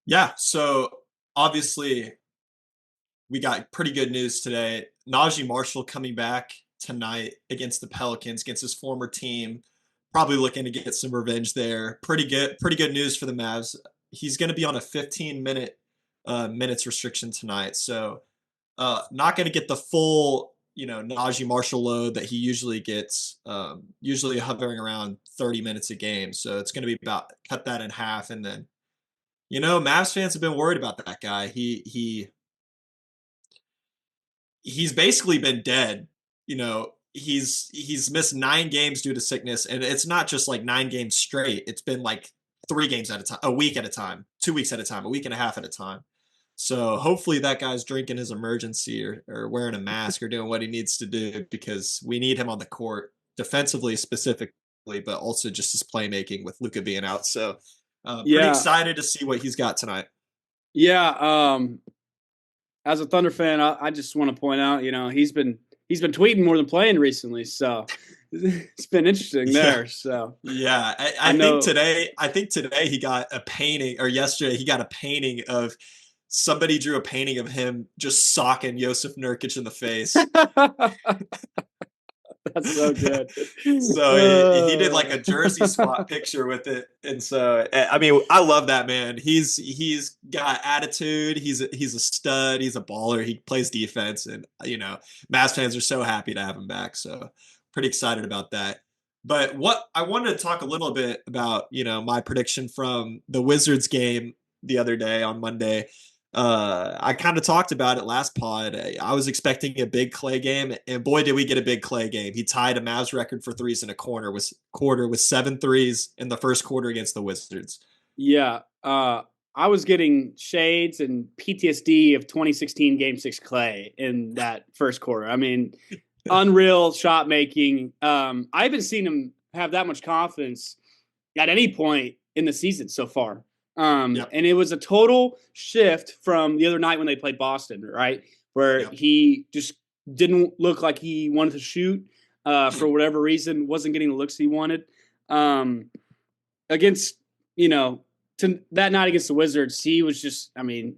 Yeah, so obviously we got pretty good news today. Naji Marshall coming back tonight against the Pelicans, against his former team. Probably looking to get some revenge there. Pretty good news for the Mavs. He's going to be on a 15 minutes restriction tonight, so not going to get the full Naji Marshall load that he usually gets. Usually hovering around 30 minutes a game, so it's going to be about cut that in half, and then Mavs fans have been worried about that guy. He's basically been dead. He's missed 9 games due to sickness, and it's not just like 9 games straight. It's been like 3 games at a time, a week at a time, 2 weeks at a time, a week and a half at a time. So hopefully that guy's drinking his emergency or wearing a mask or doing what he needs to do because we need him on the court defensively specifically, but also just his playmaking with Luka being out. So pretty Yeah, excited to see what he's got tonight. yeah. As a Thunder fan, I just want to point out, he's been tweeting more than playing recently, so it's been interesting Yeah. there. So Yeah, I I think know. today, he got a painting, or yesterday he got a painting of somebody drew a painting of him just socking Josef Nurkic in the face. That's so good. So he did like a jersey swap picture with it, and so I mean I love that man. He's got attitude. He's a stud. He's a baller. He plays defense, and Mavs fans are so happy to have him back. So pretty excited about that. But what I wanted to talk a little bit about, my prediction from the Wizards game the other day on Monday. I kind of talked about it last pod. I was expecting a big Clay game, and boy, did we get a big Clay game. He tied a Mavs record for threes in a quarter with 7 threes in the first quarter against the Wizards. Yeah, I was getting shades and PTSD of 2016 Game Six Clay in that first quarter. I mean, unreal shot making. I haven't seen him have that much confidence at any point in the season so far. Yep, And it was a total shift from the other night when they played Boston, right? Where yep. he just didn't look like he wanted to shoot for whatever reason, wasn't getting the looks he wanted. Um, against, you know, that night against the Wizards, he was just, I mean,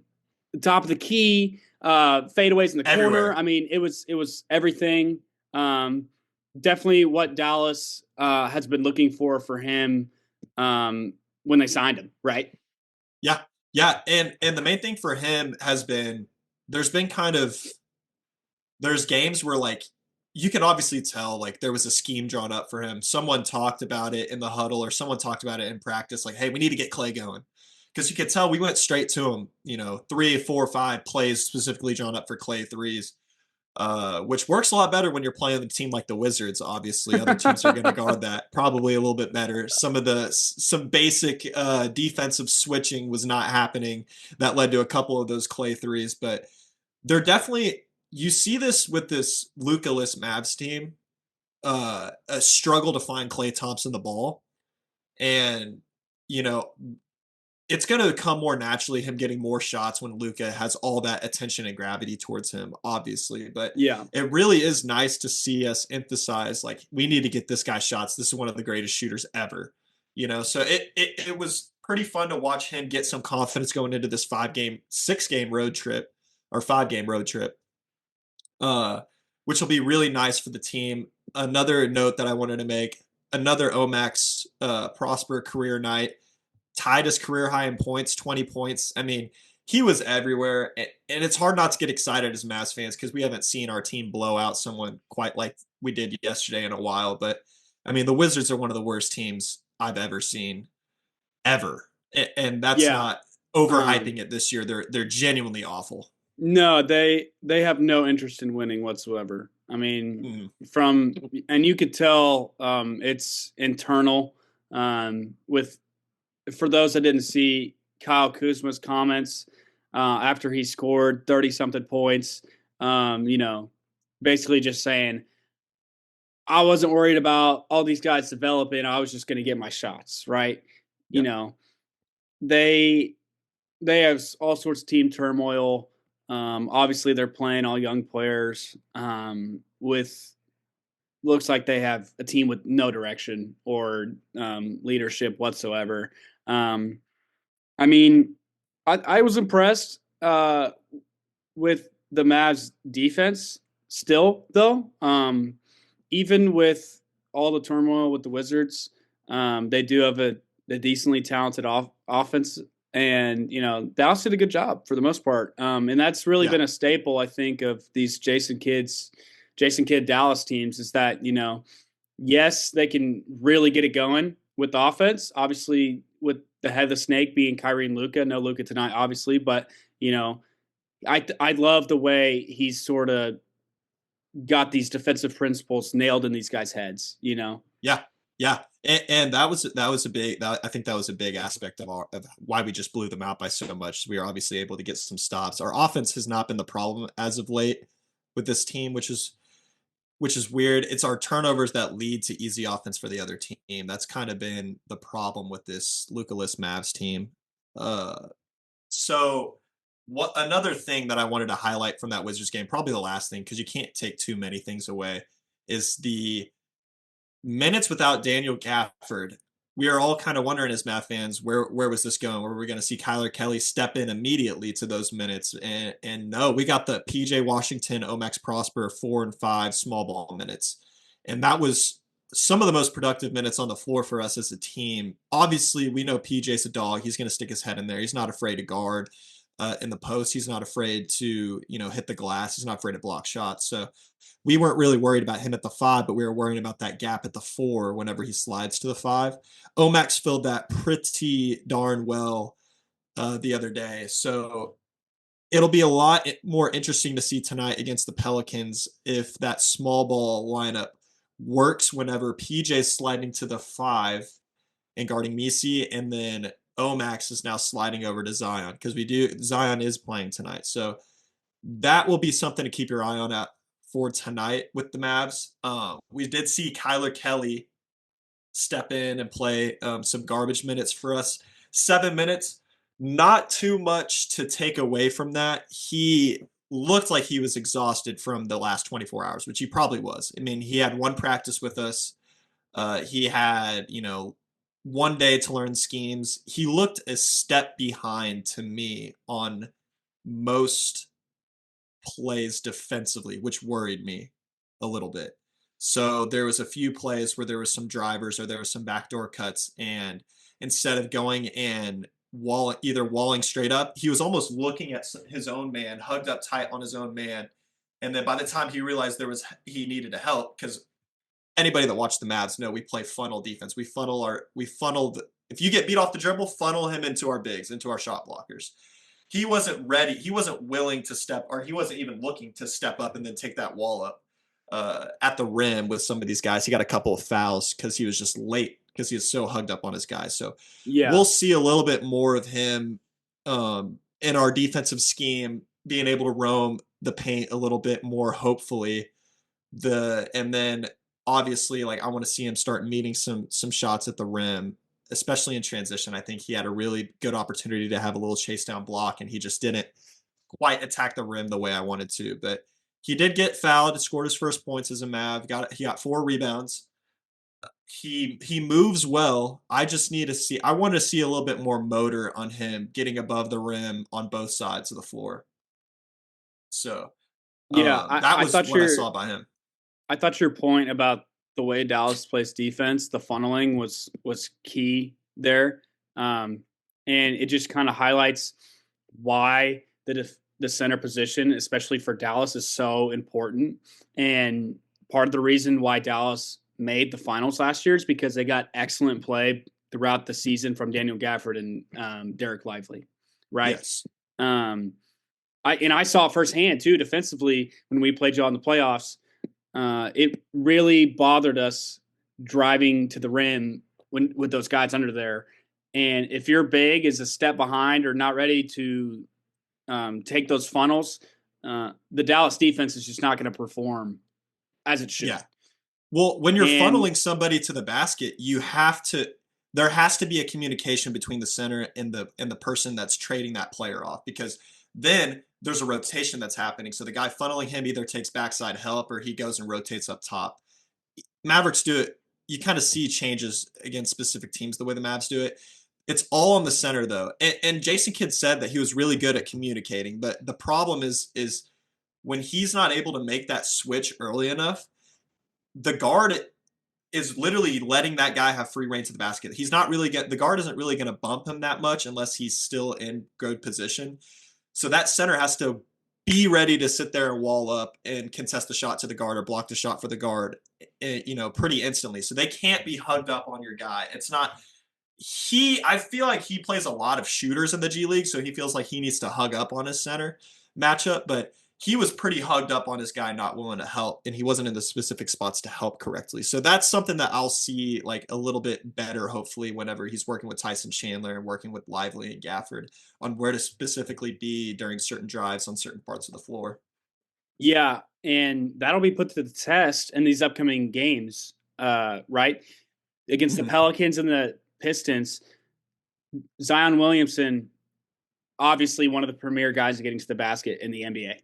the top of the key, fadeaways in the corner. Everywhere. I mean, it was everything. Um, Definitely what Dallas has been looking for him when they signed him, right? Yeah, yeah, and the main thing for him has been there's been kind of there's games where like you can obviously tell like there was a scheme drawn up for him. Someone talked about it in the huddle or someone talked about it in practice, like, hey, we need to get Clay going. Because you could tell we went straight to him, 3, 4, 5 plays specifically drawn up for Clay threes, which works a lot better when you're playing a team like the Wizards. Obviously, other teams are going to guard that probably a little bit better. Some basic defensive switching was not happening that led to a couple of those Clay threes, but they're definitely you see this with this Luka-less Mavs team, a struggle to find Clay Thompson the ball, and you know it's going to come more naturally him getting more shots when Luka has all that attention and gravity towards him, obviously. But Yeah. it really is nice to see us emphasize like we need to get this guy shots. This is one of the greatest shooters ever. So it was pretty fun to watch him get some confidence going into this 6 game road trip or 5 game road trip, uh, which will be really nice for the team. Another note that I wanted to make: another Omax Prosper career night, tied his career high in points, 20 points. I mean, he was everywhere, and it's hard not to get excited as Mavs fans because we haven't seen our team blow out someone quite like we did yesterday in a while. But I mean, the Wizards are one of the worst teams I've ever seen, ever, and that's Yeah. not Um, overhyping it this year. They're genuinely awful. no, they have no interest in winning whatsoever. I mean, Mm, from and you could tell it's internal. With For those that didn't see Kyle Kuzma's comments after he scored 30 something points, basically just saying I wasn't worried about all these guys developing. I was just going to get my shots, right? You yeah. know, they they have all sorts of team turmoil. Obviously, they're playing all young players with looks like they have a team with no direction or leadership whatsoever. Um, I mean, I was impressed with the Mavs defense still though. Even with all the turmoil with the Wizards, they do have a decently talented offense, and Dallas did a good job for the most part. And that's really Yeah. been a staple, I think, of these Jason Kidd Dallas teams is that yes, they can really get it going with the offense. Obviously, with the head of the snake being Kyrie and Luca, no Luca tonight, obviously, but you know I love the way he's sort of got these defensive principles nailed in these guys' heads. Yeah, yeah, and that was a big. I think that was a big aspect of why we just blew them out by so much. We were obviously able to get some stops. Our offense has not been the problem as of late with this team, which is weird. It's our turnovers that lead to easy offense for the other team. That's kind of been the problem with this Luka-less Mavs team. Uh, so what another thing that I wanted to highlight from that Wizards game, probably the last thing, because you can't take too many things away, is the minutes without Daniel Gafford. We are all kind of wondering as Math fans, where was this going? Were we going to see Kyler Kelly step in immediately to those minutes? And no, we got the PJ Washington, Omax Prosper 4 and 5 small ball minutes. And that was some of the most productive minutes on the floor for us as a team. Obviously, we know PJ's a dog. He's going to stick his head in there. He's not afraid to guard in the post. He's not afraid to, hit the glass. He's not afraid to block shots. So we weren't really worried about him at the 5, but we were worrying about that gap at the 4 whenever he slides to the 5. Omax filled that pretty darn well the other day. So it'll be a lot more interesting to see tonight against the Pelicans if that small ball lineup works whenever PJ's sliding to the 5 and guarding Misi, and then Omax is now sliding over to Zion because Zion is playing tonight. So that will be something to keep your eye on for tonight with the Mavs. We did see Kyler Kelly step in and play some garbage minutes for us. 7 minutes, not too much to take away from that. He looked like he was exhausted from the last 24 hours, which he probably was. I mean, he had one practice with us. He had, one day to learn schemes. He looked a step behind to me on most plays defensively, which worried me a little bit. So there was a few plays where there was some drivers or there was some backdoor cuts, and instead of going and either walling straight up, he was almost looking at his own man, hugged up tight on his own man, and then by the time he realized he needed to help, because anybody that watched the Mavs know we play funnel defense. We funneled. If you get beat off the dribble, funnel him into our bigs, into our shot blockers. He wasn't ready. He wasn't willing to step, or he wasn't even looking to step up and then take that wall up at the rim with some of these guys. He got a couple of fouls because he was just late because he was so hugged up on his guys. So Yeah, we'll see a little bit more of him in our defensive scheme, being able to roam the paint a little bit more, hopefully. And then obviously, like, I want to see him start meeting some shots at the rim, especially in transition. I think he had a really good opportunity to have a little chase down block, and he just didn't quite attack the rim the way I wanted to. But he did get fouled, scored his first points as a Mav. He got 4 rebounds. He moves well. I just need to see. I want to see a little bit more motor on him getting above the rim on both sides of the floor. So yeah. that was what I saw by him. I thought your point about the way Dallas plays defense, the funneling was key there, and it just kind of highlights why the center position, especially for Dallas, is so important. And part of the reason why Dallas made the finals last year is because they got excellent play throughout the season from Daniel Gafford and Derek Lively, right? Yes. Um, I saw it firsthand too defensively when we played y'all in the playoffs. It really bothered us driving to the rim with those guys under there. And if your big is a step behind or not ready to take those funnels, the Dallas defense is just not going to perform as it should. Yeah. Well, when you're And funneling somebody to the basket, there has to be a communication between the center and the person that's trading that player off, because then there's a rotation that's happening. So the guy funneling him either takes backside help or he goes and rotates up top. Mavericks do it. You kind of see changes against specific teams the way the Mavs do it. It's all on the center though. And Jason Kidd said that he was really good at communicating, but the problem is when he's not able to make that switch early enough, the guard is literally letting that guy have free reign to the basket. He's not really the guard isn't really going to bump him that much unless he's still in good position. So that center has to be ready to sit there and wall up and contest the shot to the guard or block the shot for the guard, pretty instantly. So they can't be hugged up on your guy. It's not I feel like he plays a lot of shooters in the G League, so he feels like he needs to hug up on his center matchup, but he was pretty hugged up on his guy, not willing to help, and he wasn't in the specific spots to help correctly. So that's something that I'll see like a little bit better, hopefully, whenever he's working with Tyson Chandler and working with Lively and Gafford on where to specifically be during certain drives on certain parts of the floor. Yeah, and that'll be put to the test in these upcoming games, right? Against the Pelicans and the Pistons, Zion Williamson, obviously one of the premier guys getting to the basket in the NBA.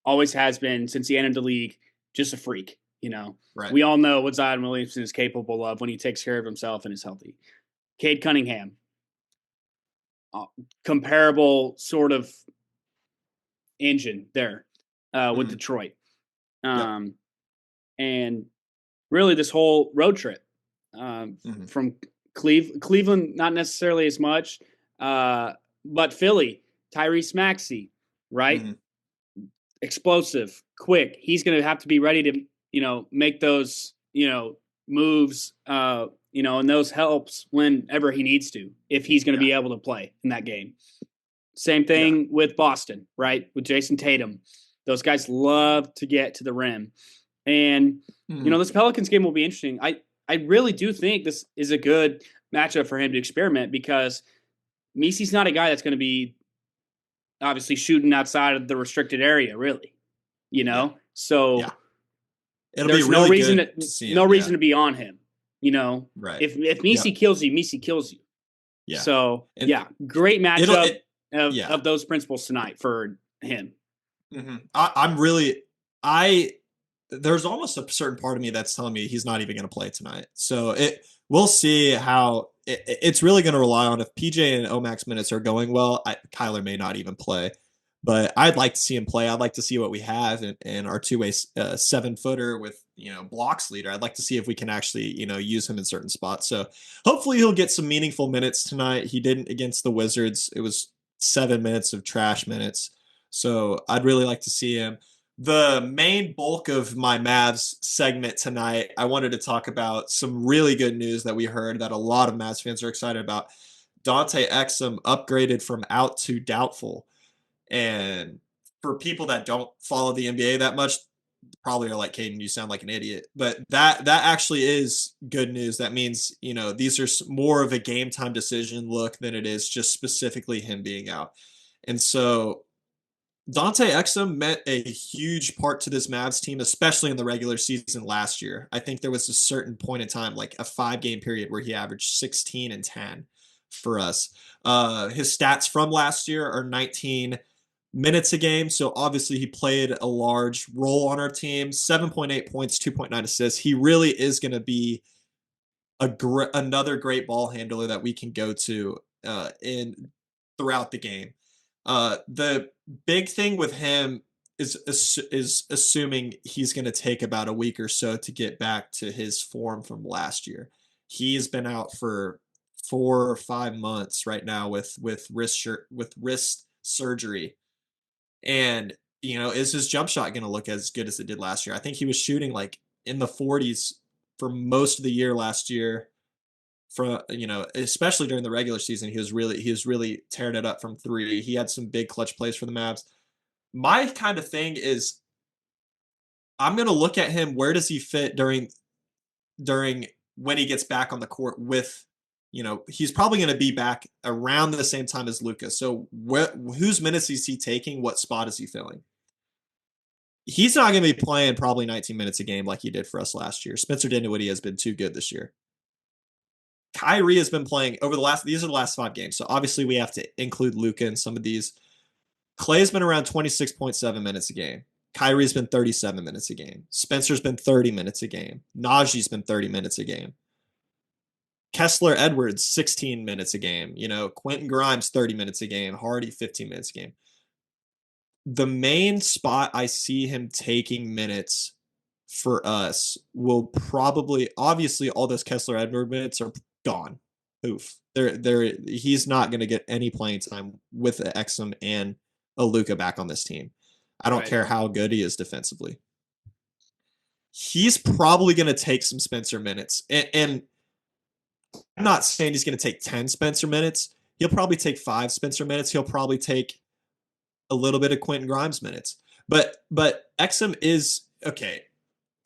Always has been since he entered the league, just a freak. Right. We all know what Zion Williamson is capable of when he takes care of himself and is healthy. Cade Cunningham, comparable sort of engine there with Detroit. Yep. And really this whole road trip from Cleveland, not necessarily as much, but Philly, Tyrese Maxey, right? Explosive, quick. He's going to have to be ready to, make those, moves, and those helps whenever he needs to, if he's going to be able to play in that game. Same thing with Boston, right? With Jason Tatum. Those guys love to get to the rim. And, this Pelicans game will be interesting. I really do think this is a good matchup for him to experiment because Messi's not a guy that's going to be obviously shooting outside of the restricted area, really. So there's be really reason to see no reason to be on him. Right. If Messi kills you, Messi kills you. Yeah. So great matchup of those principles tonight for him. There's almost a certain part of me that's telling me he's not even going to play tonight. So we'll see how it's really going to rely on if PJ and Omac's minutes are going well. Kyler may not even play, but I'd like to see him play. I'd like to see what we have in our two-way 7-footer with blocks leader. I'd like to see if we can actually use him in certain spots. So hopefully he'll get some meaningful minutes tonight. He didn't against the Wizards. It was 7 minutes of trash minutes. So I'd really like to see him. The main bulk of my Mavs segment tonight, I wanted to talk about some really good news that we heard that a lot of Mavs fans are excited about. Dante Exum upgraded from out to doubtful. And for people that don't follow the NBA that much, probably are like, Caden, you sound like an idiot. But that actually is good news. That means, these are more of a game time decision look than it is just specifically him being out. And so Dante Exum meant a huge part to this Mavs team, especially in the regular season last year. I think there was a certain point in time, like a 5-game period, where he averaged 16 and 10 for us. His stats from last year are 19 minutes a game, so obviously he played a large role on our team. 7.8 points, 2.9 assists. He really is going to be another great ball handler that we can go to throughout the game. The big thing with him is assuming he's going to take about a week or so to get back to his form from last year. He's been out for 4 or 5 months right now with wrist surgery, and is his jump shot going to look as good as it did last year? I think he was shooting like in the 40s for most of the year last year. For especially during the regular season, he was really tearing it up from 3. He had some big clutch plays for the Mavs. My kind of thing is, I'm gonna look at him. Where does he fit during when he gets back on the court with, he's probably going to be back around the same time as Luka. So whose minutes is he taking? What spot is he filling? He's not going to be playing probably 19 minutes a game like he did for us last year. Spencer Dinwiddie has been too good this year. Kyrie has been playing these are the last 5 games. So obviously we have to include Luka in some of these. Clay's been around 26.7 minutes a game. Kyrie's been 37 minutes a game. Spencer's been 30 minutes a game. Naji's been 30 minutes a game. Kessler Edwards 16 minutes a game. Quentin Grimes 30 minutes a game. Hardy 15 minutes a game. The main spot I see him taking minutes for us will probably, obviously all those Kessler Edwards minutes are gone. Oof. He's not going to get any playing time with Exum and a Luka back on this team. I don't Right. care how good he is defensively. He's probably going to take some Spencer minutes. And I'm not saying he's going to take 10 Spencer minutes. He'll probably take 5 Spencer minutes. He'll probably take a little bit of Quentin Grimes minutes. But Exum is okay.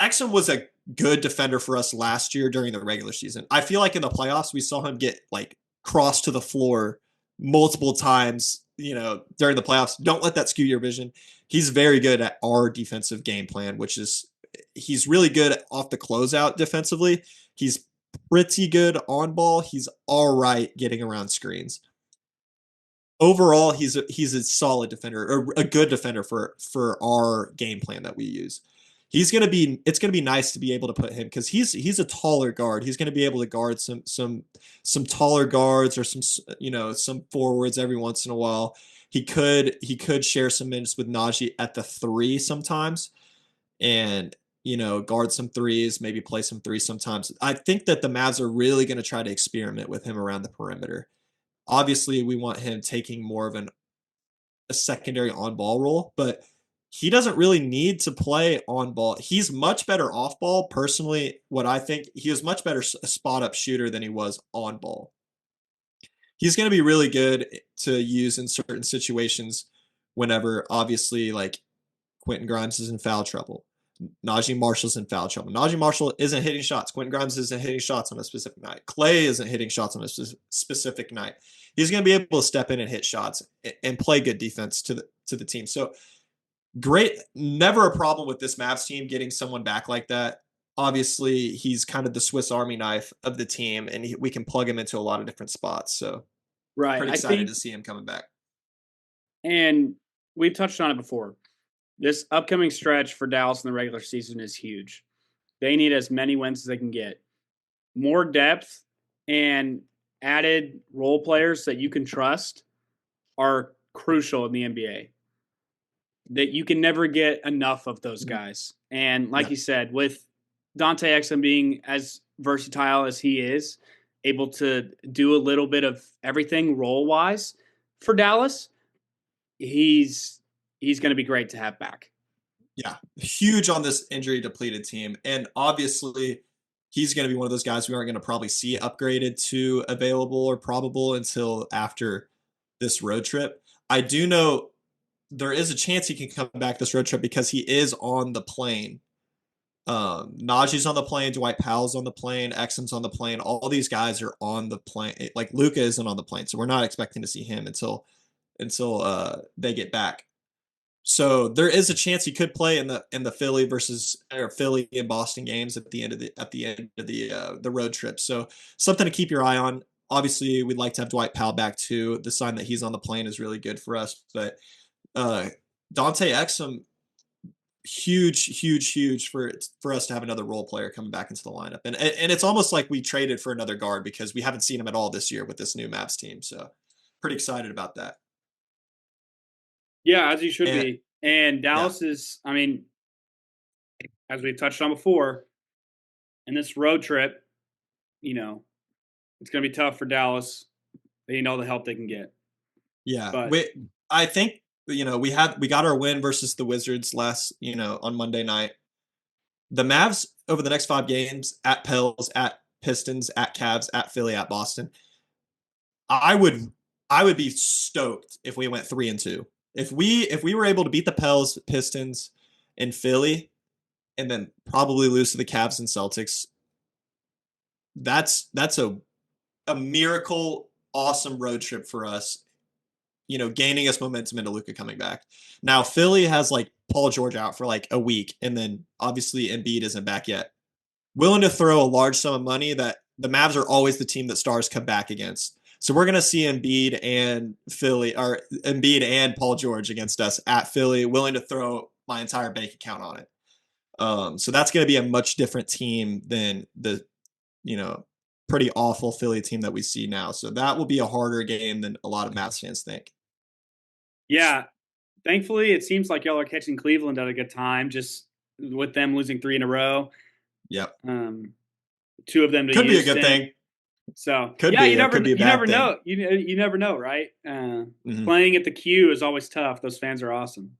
Exum was a good defender for us last year during the regular season. I feel like in the playoffs we saw him get like crossed to the floor multiple times, during the playoffs. Don't let that skew your vision. He's very good at our defensive game plan, which is he's really good off the closeout defensively. He's pretty good on ball. He's all right getting around screens. Overall, he's a solid defender, or a good defender for our game plan that we use. It's gonna be nice to be able to put him because he's a taller guard. He's gonna be able to guard some taller guards or some forwards every once in a while. He could share some minutes with Naji at the 3 sometimes, and guard some threes, maybe play some threes sometimes. I think that the Mavs are really going to try to experiment with him around the perimeter. Obviously, we want him taking more of a secondary on ball role, but he doesn't really need to play on ball. He's much better off ball. Personally, what I think, he was much better a spot up shooter than he was on ball. He's going to be really good to use in certain situations whenever, obviously, like Quentin Grimes is in foul trouble. Naji Marshall's in foul trouble. Naji Marshall isn't hitting shots. Quentin Grimes isn't hitting shots on a specific night. Clay isn't hitting shots on a specific night. He's going to be able to step in and hit shots and play good defense to the team. So great. Never a problem with this Mavs team getting someone back like that. Obviously, he's kind of the Swiss Army knife of the team, and we can plug him into a lot of different spots. So Right. pretty I excited think, to see him coming back. and we've touched on it before. This upcoming stretch for Dallas in the regular season is huge. They need as many wins as they can get. More depth and added role players that you can trust are crucial in the NBA. That you can never get enough of those guys. And like Yeah. you said, with Dante Exum being as versatile as he is, able to do a little bit of everything role wise for Dallas, he's going to be great to have back. Yeah, huge on this injury depleted team. And obviously, he's going to be one of those guys we aren't going to probably see upgraded to available or probable until after this road trip. I do know there is a chance he can come back this road trip because he is on the plane. Naji's on the plane, Dwight Powell's on the plane, Exum's on the plane. All these guys are on the plane. Like Luka isn't on the plane, so we're not expecting to see him until they get back. So there is a chance he could play in the Philly or Philly and Boston games at the end of the road trip. So something to keep your eye on. Obviously, we'd like to have Dwight Powell back too. The sign that he's on the plane is really good for us. But uh, Dante Exum, huge for us to have another role player coming back into the lineup. And it's almost like we traded for another guard because we haven't seen him at all this year with this new Mavs team. So pretty excited about that. Yeah, as you should And be. And yeah, Dallas is, I mean, as we've touched on before, in this road trip, it's going to be tough for Dallas. They need all the help they can get. yeah. But I think we got our win versus the Wizards on Monday night. The Mavs over the next 5 games at Pels, at Pistons, at Cavs, at Philly, at Boston. I would be stoked if we went 3-2. If we were able to beat the Pels, Pistons, and Philly, and then probably lose to the Cavs and Celtics, that's a miracle, awesome road trip for us. Gaining us momentum into Luka coming back. Now Philly has like Paul George out for like a week, and then obviously Embiid isn't back yet. Willing to throw a large sum of money that the Mavs are always the team that stars come back against. So we're going to see Embiid and Paul George against us at Philly, willing to throw my entire bank account on it. So that's going to be a much different team than the pretty awful Philly team that we see now. So that will be a harder game than a lot of Mavs fans think. Yeah, thankfully, it seems like y'all are catching Cleveland at a good time, just with them losing 3 in a row. Yep. Um, 2 of them to Could be a good Houston. thing. So Could yeah, be, or could be a you bad never thing. know. You never know, right? Mm-hmm. Playing at the Q is always tough. Those fans are awesome.